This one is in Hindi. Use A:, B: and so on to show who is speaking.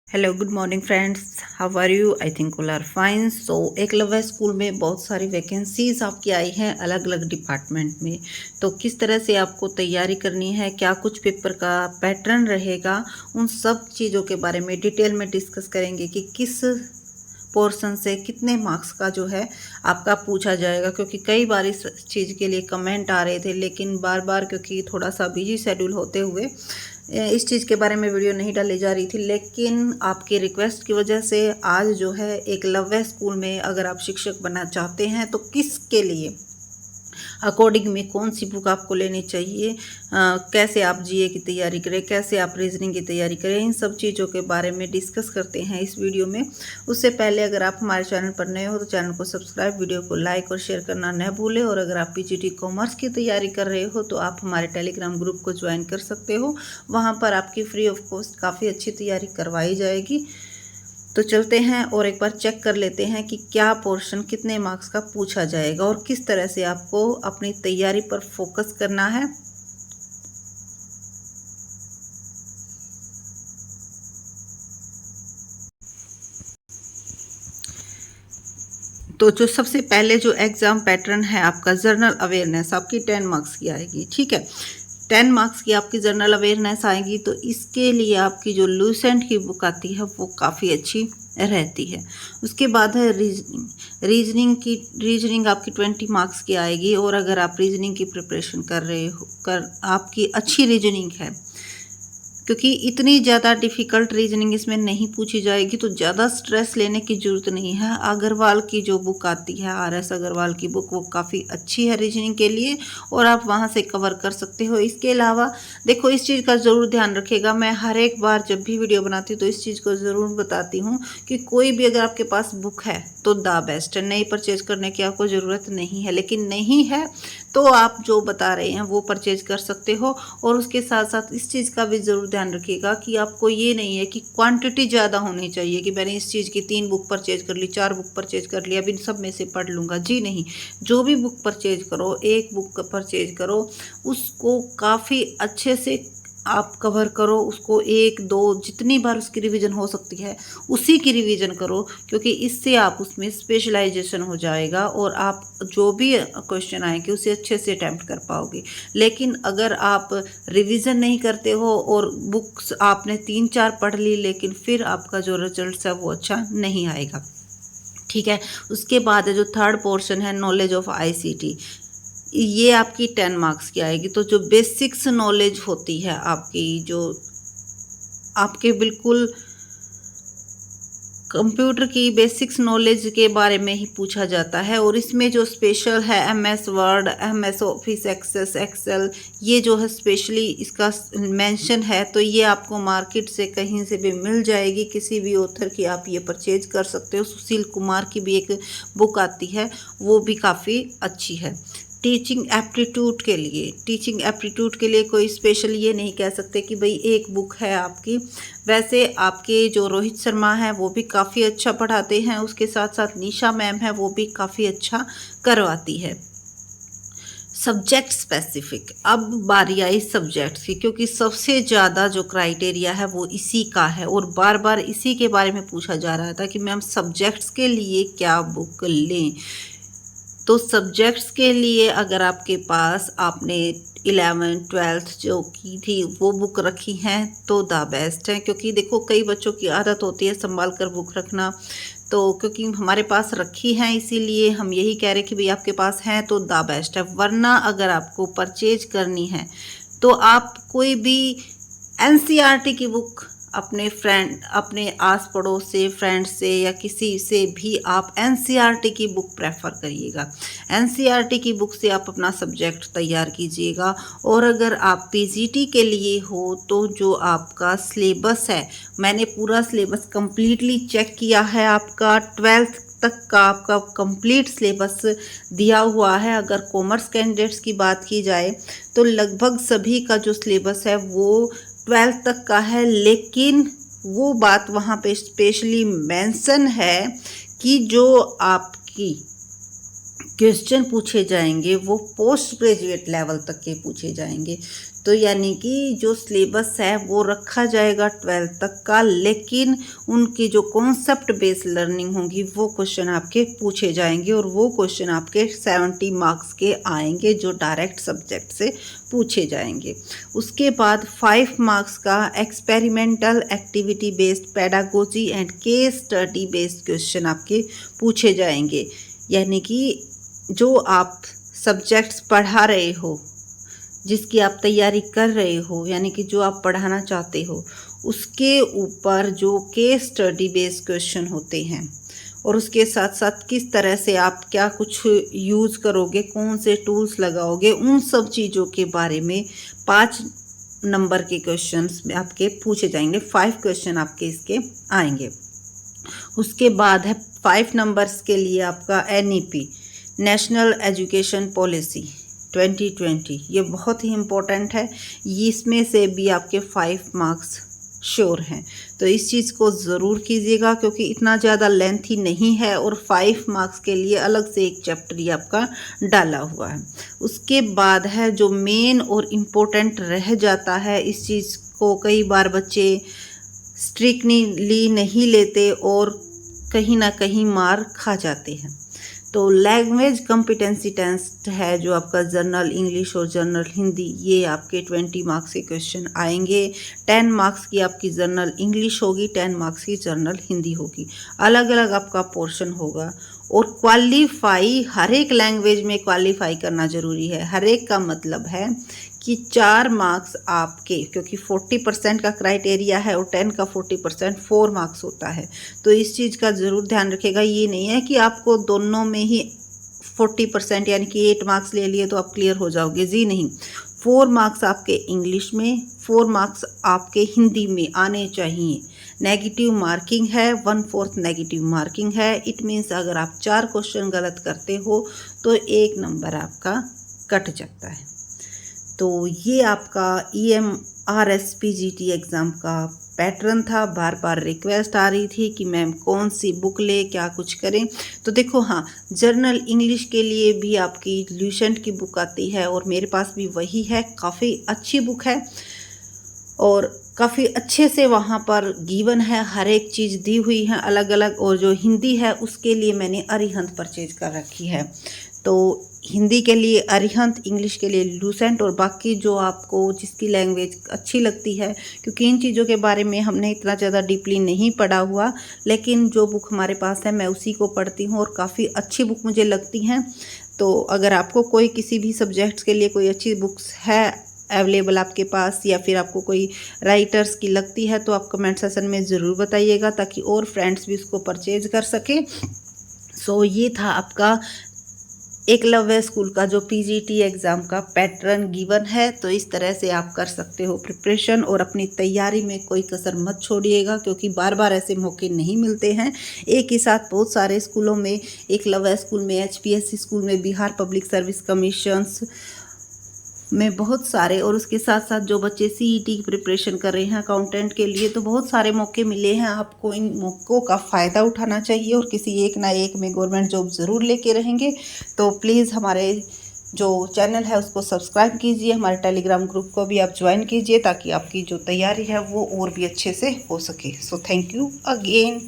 A: Hello good morning friends, how are you? I think all are fine. So Eklavya school में बहुत सारी वैकेंसीज आपकी आई हैं अलग अलग डिपार्टमेंट में। तो किस तरह से आपको तैयारी करनी है, क्या कुछ पेपर का पैटर्न रहेगा, उन सब चीज़ों के बारे में डिटेल में डिस्कस करेंगे कि किस पोर्शन से कितने मार्क्स का जो है आपका पूछा जाएगा। क्योंकि कई बार इस चीज़ के लिए कमेंट आ रहे थे, लेकिन बार बार क्योंकि थोड़ा सा बिजी शेड्यूल होते हुए इस चीज़ के बारे में वीडियो नहीं डाली जा रही थी। लेकिन आपकी रिक्वेस्ट की वजह से आज जो है एकलव्य स्कूल में अगर आप शिक्षक बनना चाहते हैं तो किसके लिए अकॉर्डिंग में कौन सी बुक आपको लेनी चाहिए, कैसे आप जीए की तैयारी करें, कैसे आप रीजनिंग की तैयारी करें, इन सब चीज़ों के बारे में डिस्कस करते हैं इस वीडियो में। उससे पहले अगर आप हमारे चैनल पर नए हो तो चैनल को सब्सक्राइब, वीडियो को लाइक और शेयर करना न भूलें। और अगर आप पीजीटी कॉमर्स की तैयारी कर रहे हो तो आप हमारे टेलीग्राम ग्रुप को ज्वाइन कर सकते हो। वहाँ पर आपकी फ्री ऑफ कॉस्ट काफ़ी अच्छी तैयारी करवाई जाएगी। तो चलते हैं और एक बार चेक कर लेते हैं कि क्या पोर्शन कितने मार्क्स का पूछा जाएगा और किस तरह से आपको अपनी तैयारी पर फोकस करना है। तो जो सबसे पहले जो एग्ज़ाम पैटर्न है आपका जनरल अवेयरनेस, आपकी 10 मार्क्स की आएगी। ठीक है, 10 मार्क्स की आपकी जनरल अवेयरनेस आएगी। तो इसके लिए आपकी जो लूसेंट की बुक आती है वो काफ़ी अच्छी रहती है। उसके बाद है रीजनिंग आपकी 20 मार्क्स की आएगी। और अगर आप रीजनिंग की प्रिपरेशन कर रहे हो, आपकी अच्छी रीजनिंग है, क्योंकि इतनी ज़्यादा डिफ़िकल्ट रीजनिंग इसमें नहीं पूछी जाएगी, तो ज़्यादा स्ट्रेस लेने की ज़रूरत नहीं है। अग्रवाल की जो बुक आती है, आर.एस. अग्रवाल की बुक, वो काफ़ी अच्छी है रीजनिंग के लिए और आप वहाँ से कवर कर सकते हो। इसके अलावा देखो, इस चीज़ का ज़रूर ध्यान रखिएगा, मैं हर एक बार जब भी वीडियो बनाती हूँ तो इस चीज़ को ज़रूर बताती हूँ कि कोई भी अगर आपके पास बुक है तो द बेस्ट है, नई परचेज करने की आपको ज़रूरत नहीं है। लेकिन नहीं है तो आप जो बता रहे हैं वो परचेज कर सकते हो। और उसके साथ साथ इस चीज़ का भी ज़रूर ध्यान रखिएगा कि आपको ये नहीं है कि क्वांटिटी ज़्यादा होनी चाहिए कि मैंने इस चीज़ की 3 बुक परचेज कर ली, 4 बुक परचेज कर ली, अब इन सब में से पढ़ लूँगा। जी नहीं, जो भी बुक परचेज करो, एक बुक परचेज करो, उसको काफ़ी अच्छे से आप कवर करो। उसको 1-2 जितनी बार उसकी रिवीजन हो सकती है उसी की रिवीजन करो, क्योंकि इससे आप उसमें स्पेशलाइजेशन हो जाएगा और आप जो भी क्वेश्चन आएंगे उसे अच्छे से अटैम्प्ट कर पाओगे। लेकिन अगर आप रिवीजन नहीं करते हो और बुक्स आपने 3-4 पढ़ ली, लेकिन फिर आपका जो रिजल्ट है वो अच्छा नहीं आएगा। ठीक है, उसके बाद है जो थर्ड पोर्शन है, नॉलेज ऑफ आईसीटी। ये आपकी 10 मार्क्स की आएगी। तो जो बेसिक्स नॉलेज होती है आपकी, जो आपके बिल्कुल कंप्यूटर की बेसिक्स नॉलेज के बारे में ही पूछा जाता है। और इसमें जो स्पेशल है MS Word, MS Office access, excel, ये जो है स्पेशली इसका मेंशन है। तो ये आपको मार्केट से कहीं से भी मिल जाएगी, किसी भी ऑथर की आप ये परचेज कर सकते हो। सुशील कुमार की भी एक बुक आती है, वो भी काफ़ी अच्छी है। टीचिंग एप्टीट्यूड के लिए कोई स्पेशल ये नहीं कह सकते कि भाई एक बुक है आपकी। वैसे आपके जो रोहित शर्मा है वो भी काफ़ी अच्छा पढ़ाते हैं, उसके साथ साथ निशा मैम है, वो भी काफ़ी अच्छा करवाती है। सब्जेक्ट स्पेसिफिक, अब बारी आई सब्जेक्ट्स की, क्योंकि सबसे ज़्यादा जो क्राइटेरिया है वो इसी का है और बार बार इसी के बारे में पूछा जा रहा था कि मैम सब्जेक्ट्स के लिए क्या बुक लें। तो सब्जेक्ट्स के लिए अगर आपके पास आपने 11th-12th जो की थी वो बुक रखी हैं तो द बेस्ट है। क्योंकि देखो, कई बच्चों की आदत होती है संभाल कर बुक रखना, तो क्योंकि हमारे पास रखी हैं इसीलिए हम यही कह रहे हैं कि भाई आपके पास हैं तो द बेस्ट है। वरना अगर आपको परचेज करनी है तो आप कोई भी एनसीईआरटी की बुक अपने आस पड़ोस से, फ्रेंड से या किसी से भी आप एनसीईआरटी की बुक प्रेफर करिएगा। एनसीईआरटी की बुक से आप अपना सब्जेक्ट तैयार कीजिएगा। और अगर आप पीजीटी के लिए हो तो जो आपका सिलेबस है, मैंने पूरा सिलेबस कंप्लीटली चेक किया है, आपका 12th तक का आपका कंप्लीट सिलेबस दिया हुआ है। अगर कॉमर्स कैंडिडेट्स की बात की जाए तो लगभग सभी का जो सिलेबस है वो 12th तक का है। लेकिन वो बात वहाँ पे स्पेशली मेंशन है कि जो आपकी क्वेश्चन पूछे जाएंगे वो पोस्ट ग्रेजुएट लेवल तक के पूछे जाएंगे। तो यानी कि जो सिलेबस है वो रखा जाएगा 12th तक का, लेकिन उनकी जो कॉन्सेप्ट बेस्ड लर्निंग होगी वो क्वेश्चन आपके पूछे जाएंगे, और वो क्वेश्चन आपके 70 मार्क्स के आएंगे जो डायरेक्ट सब्जेक्ट से पूछे जाएंगे। उसके बाद 5 मार्क्स का experimental activity based pedagogy and case study based question आपके पूछे जाएंगे। यानी कि जो आप सब्जेक्ट्स पढ़ा रहे हो, जिसकी आप तैयारी कर रहे हो, यानी कि जो आप पढ़ाना चाहते हो, उसके ऊपर जो केस स्टडी बेस्ड क्वेश्चन होते हैं, और उसके साथ साथ किस तरह से आप क्या कुछ यूज़ करोगे, कौन से टूल्स लगाओगे, उन सब चीज़ों के बारे में 5 नंबर के क्वेश्चंस आपके पूछे जाएंगे। 5 क्वेश्चन आपके इसके आएंगे। उसके बाद है 5 नंबर्स के लिए आपका NEP, नेशनल एजुकेशन पॉलिसी 2020। ये बहुत ही इम्पोर्टेंट है, इसमें से भी आपके 5 मार्क्स श्योर हैं। तो इस चीज़ को ज़रूर कीजिएगा क्योंकि इतना ज़्यादा लेंथी नहीं है, और 5 मार्क्स के लिए अलग से एक चैप्टर ही आपका डाला हुआ है। उसके बाद है जो मेन और इम्पोर्टेंट रह जाता है, इस चीज़ को कई बार बच्चे स्ट्रिक्टली नहीं लेते और कहीं ना कहीं मार खा जाते हैं। तो लैंग्वेज कॉम्पिटेंसी टेस्ट है जो आपका जनरल इंग्लिश और जनरल हिंदी, ये आपके 20 मार्क्स के क्वेश्चन आएंगे। 10 मार्क्स की आपकी जनरल इंग्लिश होगी, 10 मार्क्स की जनरल हिंदी होगी, अलग अलग आपका पोर्शन होगा। और क्वालिफाई, हर एक लैंग्वेज में क्वालिफाई करना ज़रूरी है। हर एक का मतलब है कि 4 मार्क्स आपके, क्योंकि 40% का क्राइटेरिया है और 10 का 40% 4 मार्क्स होता है। तो इस चीज़ का ज़रूर ध्यान रखिएगा। ये नहीं है कि आपको दोनों में ही 40% यानी कि 8 मार्क्स ले लिए तो आप क्लियर हो जाओगे, जी नहीं। 4 मार्क्स आपके इंग्लिश में, 4 मार्क्स आपके हिंदी में आने चाहिए। नेगेटिव मार्किंग है, 1/4 नेगेटिव मार्किंग है। इट मीन्स अगर आप 4 क्वेश्चन गलत करते हो तो 1 नंबर आपका कट जाता है। तो ये आपका EMRSPGT एग्ज़ाम का पैटर्न था। बार बार रिक्वेस्ट आ रही थी कि मैम कौन सी बुक ले, क्या कुछ करें। तो देखो, हाँ, जर्नल इंग्लिश के लिए भी आपकी ल्यूसेंट की बुक आती है और मेरे पास भी वही है। काफ़ी अच्छी बुक है और काफ़ी अच्छे से वहाँ पर गिवन है, हर एक चीज़ दी हुई है अलग अलग। और जो हिंदी है उसके लिए मैंने अरिहंत परचेज कर रखी है। तो हिंदी के लिए अरिहंत, इंग्लिश के लिए लूसेंट, और बाकी जो आपको जिसकी लैंग्वेज अच्छी लगती है, क्योंकि इन चीज़ों के बारे में हमने इतना ज़्यादा डीपली नहीं पढ़ा हुआ, लेकिन जो बुक हमारे पास है मैं उसी को पढ़ती हूँ और काफ़ी अच्छी बुक मुझे लगती हैं। तो अगर आपको कोई किसी भी सब्जेक्ट्स के लिए कोई अच्छी बुक्स है अवेलेबल आपके पास, या फिर आपको कोई राइटर्स की लगती है, तो आप कमेंट सेक्शन में ज़रूर बताइएगा ताकि और फ्रेंड्स भी उसको परचेज कर सकें। सो ये था आपका एकलव्य स्कूल का जो PGT एग्ज़ाम का पैटर्न गिवन है। तो इस तरह से आप कर सकते हो प्रिपरेशन, और अपनी तैयारी में कोई कसर मत छोड़िएगा क्योंकि बार बार ऐसे मौके नहीं मिलते हैं। एक ही साथ बहुत सारे स्कूलों में, एकलव्य स्कूल में, HPSC स्कूल में, बिहार पब्लिक सर्विस कमीशंस में बहुत सारे, और उसके साथ साथ जो बच्चे CET की प्रिपरेशन कर रहे हैं अकाउंटेंट के लिए, तो बहुत सारे मौके मिले हैं। आपको इन मौक़ों का फ़ायदा उठाना चाहिए और किसी एक ना एक में गवर्नमेंट जॉब ज़रूर लेके रहेंगे। तो प्लीज़ हमारे जो चैनल है उसको सब्सक्राइब कीजिए, हमारे टेलीग्राम ग्रुप को भी आप ज्वाइन कीजिए ताकि आपकी जो तैयारी है वो और भी अच्छे से हो सके। So thank you again.